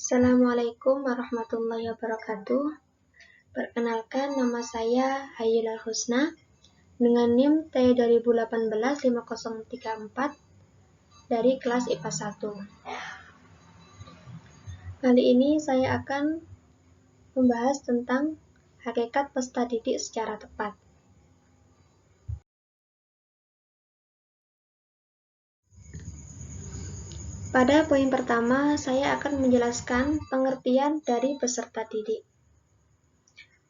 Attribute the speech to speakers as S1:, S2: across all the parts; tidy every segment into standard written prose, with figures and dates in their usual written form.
S1: Assalamualaikum warahmatullahi wabarakatuh. Perkenalkan, nama saya Hayilal Husna dengan NIM T2018-5034 dari kelas IPA 1. Kali ini saya akan membahas tentang hakikat peserta didik secara tepat. Pada poin pertama, saya akan menjelaskan pengertian dari peserta didik.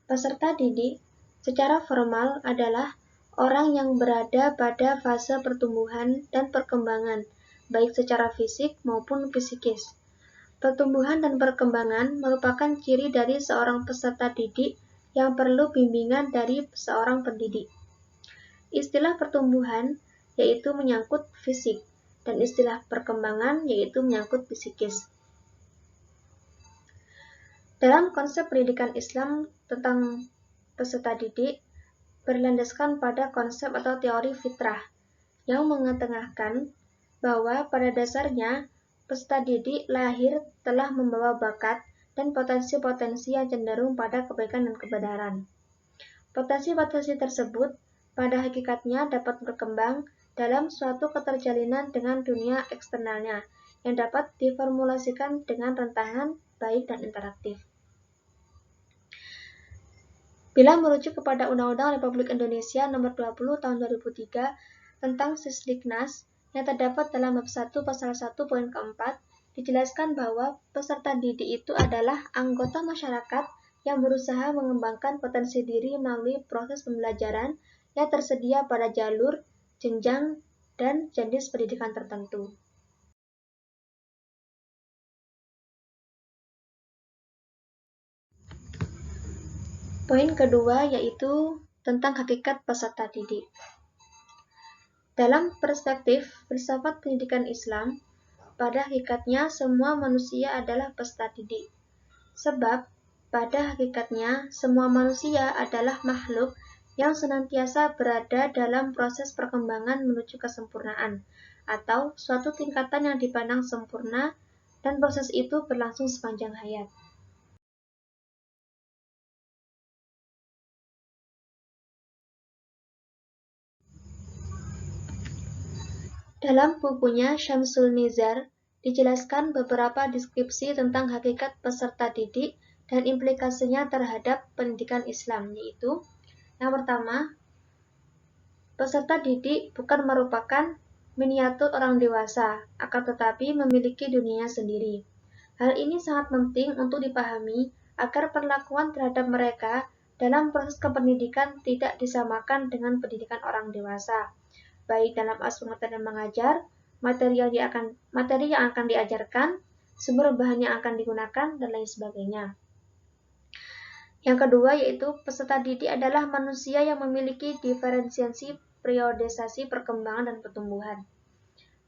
S1: Peserta didik secara formal adalah orang yang berada pada fase pertumbuhan dan perkembangan, baik secara fisik maupun psikis. Pertumbuhan dan perkembangan merupakan ciri dari seorang peserta didik yang perlu bimbingan dari seorang pendidik. Istilah pertumbuhan yaitu menyangkut fisik, dan istilah perkembangan yaitu menyangkut psikis. Dalam konsep pendidikan Islam tentang peserta didik, berlandaskan pada konsep atau teori fitrah yang mengetengahkan bahwa pada dasarnya peserta didik lahir telah membawa bakat dan potensi-potensi yang cenderung pada kebaikan dan kebenaran. Potensi-potensi tersebut pada hakikatnya dapat berkembang dalam suatu keterjalinan dengan dunia eksternalnya yang dapat diformulasikan dengan rentahan, baik, dan interaktif. Bila merujuk kepada Undang-Undang Republik Indonesia Nomor 20 Tahun 2003 tentang Sisdiknas yang terdapat dalam bab 1 pasal 1 poin keempat, dijelaskan bahwa peserta didik itu adalah anggota masyarakat yang berusaha mengembangkan potensi diri melalui proses pembelajaran yang tersedia pada jalur, jenjang, dan jenis pendidikan tertentu. Poin kedua yaitu tentang hakikat peserta didik. Dalam perspektif filsafat pendidikan Islam, pada hakikatnya semua manusia adalah peserta didik. Sebab pada hakikatnya semua manusia adalah makhluk yang senantiasa berada dalam proses perkembangan menuju kesempurnaan, atau suatu tingkatan yang dipandang sempurna, dan proses itu berlangsung sepanjang hayat. Dalam bukunya Syamsul Nizar, dijelaskan beberapa deskripsi tentang hakikat peserta didik dan implikasinya terhadap pendidikan Islam, yaitu yang pertama, peserta didik bukan merupakan miniatur orang dewasa, akan tetapi memiliki dunianya sendiri. Hal ini sangat penting untuk dipahami agar perlakuan terhadap mereka dalam proses kependidikan tidak disamakan dengan pendidikan orang dewasa, baik dalam aspek materi mengajar, materi yang akan diajarkan, sumber bahan yang akan digunakan, dan lain sebagainya. Yang kedua yaitu peserta didik adalah manusia yang memiliki diferensiasi periodisasi perkembangan dan pertumbuhan.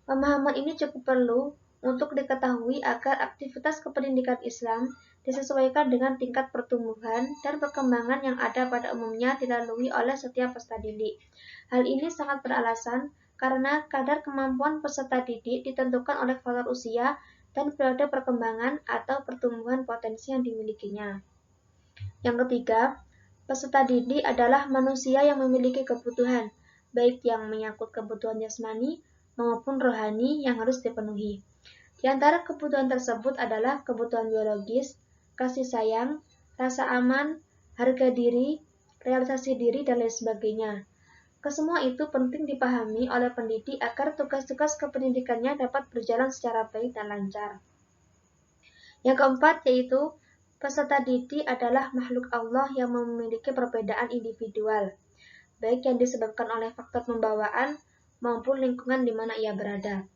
S1: Pemahaman ini cukup perlu untuk diketahui agar aktivitas kependidikan Islam disesuaikan dengan tingkat pertumbuhan dan perkembangan yang ada pada umumnya dilalui oleh setiap peserta didik. Hal ini sangat beralasan karena kadar kemampuan peserta didik ditentukan oleh faktor usia dan periode perkembangan atau pertumbuhan potensi yang dimilikinya. Yang ketiga, peserta didik adalah manusia yang memiliki kebutuhan, baik yang menyangkut kebutuhan jasmani maupun rohani yang harus dipenuhi. Di antara kebutuhan tersebut adalah kebutuhan biologis, kasih sayang, rasa aman, harga diri, realisasi diri, dan lain sebagainya. Kesemua itu penting dipahami oleh pendidik agar tugas-tugas kependidikannya dapat berjalan secara baik dan lancar. Yang keempat yaitu peserta didik adalah makhluk Allah yang memiliki perbedaan individual, baik yang disebabkan oleh faktor pembawaan maupun lingkungan di mana ia berada.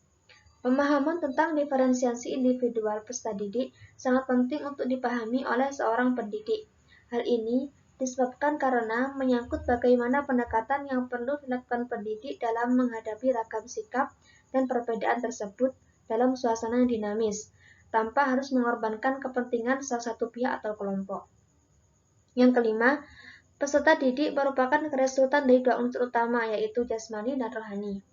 S1: Pemahaman tentang diferensiasi individual peserta didik sangat penting untuk dipahami oleh seorang pendidik. Hal ini disebabkan karena menyangkut bagaimana pendekatan yang perlu dilakukan pendidik dalam menghadapi ragam sikap dan perbedaan tersebut dalam suasana yang dinamis, tanpa harus mengorbankan kepentingan salah satu pihak atau kelompok. Yang kelima, peserta didik merupakan keresultan dari dua unsur utama, yaitu jasmani dan rohani.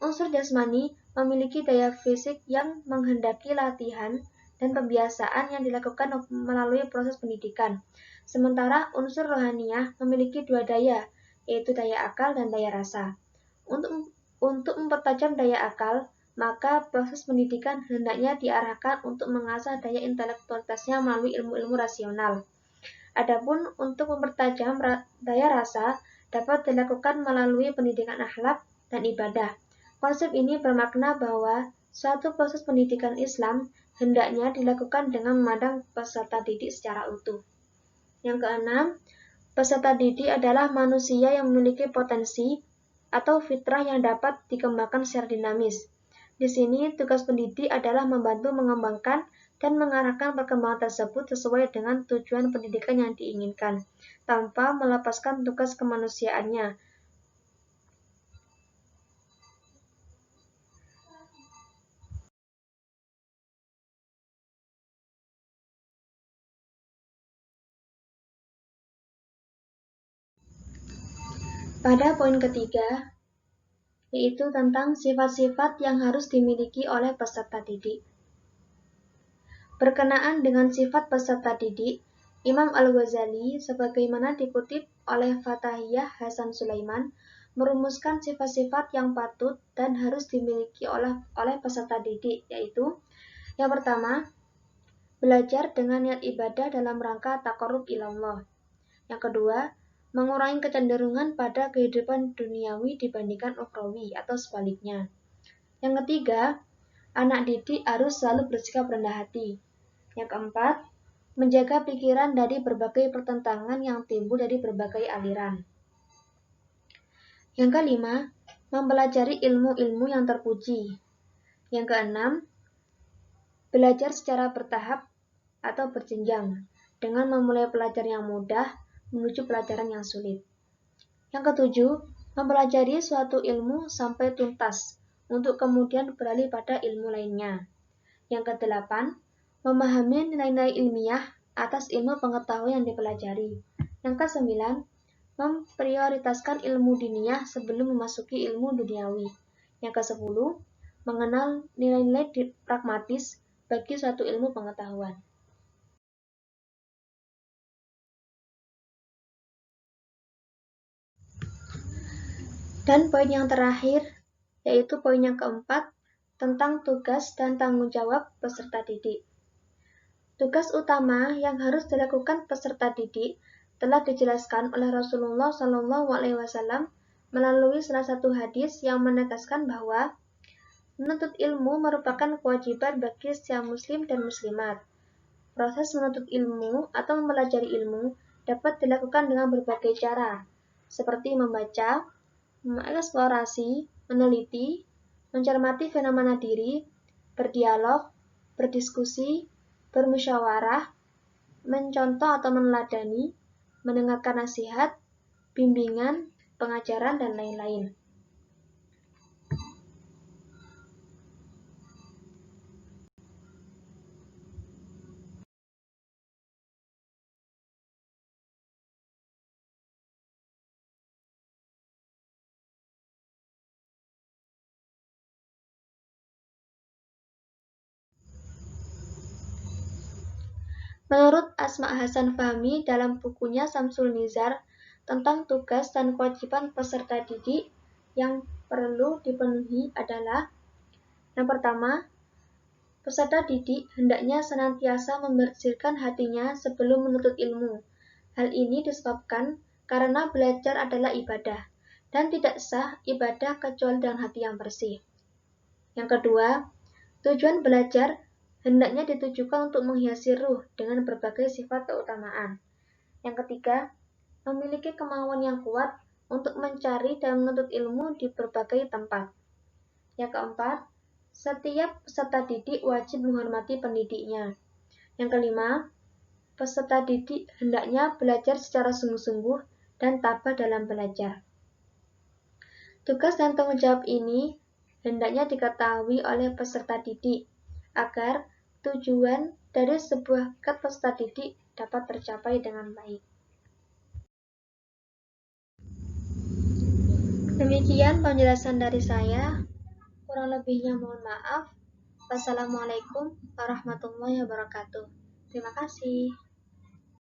S1: Unsur jasmani memiliki daya fisik yang menghendaki latihan dan pembiasaan yang dilakukan melalui proses pendidikan. Sementara unsur rohaniyah memiliki dua daya, yaitu daya akal dan daya rasa. Untuk mempertajam daya akal, maka proses pendidikan hendaknya diarahkan untuk mengasah daya intelektualitasnya melalui ilmu-ilmu rasional. Adapun untuk mempertajam daya rasa dapat dilakukan melalui pendidikan akhlak dan ibadah. Konsep ini bermakna bahwa suatu proses pendidikan Islam hendaknya dilakukan dengan memandang peserta didik secara utuh. Yang keenam, peserta didik adalah manusia yang memiliki potensi atau fitrah yang dapat dikembangkan secara dinamis. Di sini, tugas pendidik adalah membantu mengembangkan dan mengarahkan perkembangan tersebut sesuai dengan tujuan pendidikan yang diinginkan, tanpa melepaskan tugas kemanusiaannya. Pada poin ketiga, yaitu tentang sifat-sifat yang harus dimiliki oleh peserta didik. Berkenaan dengan sifat peserta didik, Imam Al-Ghazali, sebagaimana dikutip oleh Fatahiyah Hasan Sulaiman, merumuskan sifat-sifat yang patut dan harus dimiliki oleh peserta didik, yaitu yang pertama, belajar dengan niat ibadah dalam rangka taqarrub ilallah. Yang kedua, mengurangi kecenderungan pada kehidupan duniawi dibandingkan ukhrawi atau sebaliknya. Yang ketiga, anak didik harus selalu bersikap rendah hati. Yang keempat, menjaga pikiran dari berbagai pertentangan yang timbul dari berbagai aliran. Yang kelima, mempelajari ilmu-ilmu yang terpuji. Yang keenam, belajar secara bertahap atau berjenjang, dengan memulai pelajaran yang mudah menuju pelajaran yang sulit. Yang ketujuh, mempelajari suatu ilmu sampai tuntas, untuk kemudian beralih pada ilmu lainnya. Yang kedelapan, memahami nilai-nilai ilmiah atas ilmu pengetahuan yang dipelajari. Yang kesembilan, memprioritaskan ilmu diniyah sebelum memasuki ilmu duniawi. Yang kesepuluh, mengenal nilai-nilai pragmatis bagi suatu ilmu pengetahuan. Dan poin yang terakhir, yaitu poin yang keempat, tentang tugas dan tanggung jawab peserta didik. Tugas utama yang harus dilakukan peserta didik telah dijelaskan oleh Rasulullah SAW melalui salah satu hadis yang menegaskan bahwa menuntut ilmu merupakan kewajiban bagi setiap muslim dan muslimat. Proses menuntut ilmu atau mempelajari ilmu dapat dilakukan dengan berbagai cara, seperti membaca, mengeksplorasi, meneliti, mencermati fenomena diri, berdialog, berdiskusi, bermusyawarah, mencontoh atau meneladani, mendengarkan nasihat, bimbingan, pengajaran, dan lain-lain. Menurut Asma Hasan Fahmi dalam bukunya Samsul Nizar tentang tugas dan kewajiban peserta didik yang perlu dipenuhi adalah: yang pertama, peserta didik hendaknya senantiasa membersihkan hatinya sebelum menuntut ilmu. Hal ini disebabkan karena belajar adalah ibadah, dan tidak sah ibadah kecuali dengan hati yang bersih. Yang kedua, tujuan belajar hendaknya ditujukan untuk menghiasi ruh dengan berbagai sifat keutamaan. Yang ketiga, memiliki kemauan yang kuat untuk mencari dan menuntut ilmu di berbagai tempat. Yang keempat, setiap peserta didik wajib menghormati pendidiknya. Yang kelima, peserta didik hendaknya belajar secara sungguh-sungguh dan tabah dalam belajar. Tugas dan tanggung jawab ini hendaknya diketahui oleh peserta didik agar tujuan dari sebuah hakikat peserta didik dapat tercapai dengan baik. Demikian penjelasan dari saya. Kurang lebihnya mohon maaf. Wassalamualaikum warahmatullahi wabarakatuh. Terima kasih.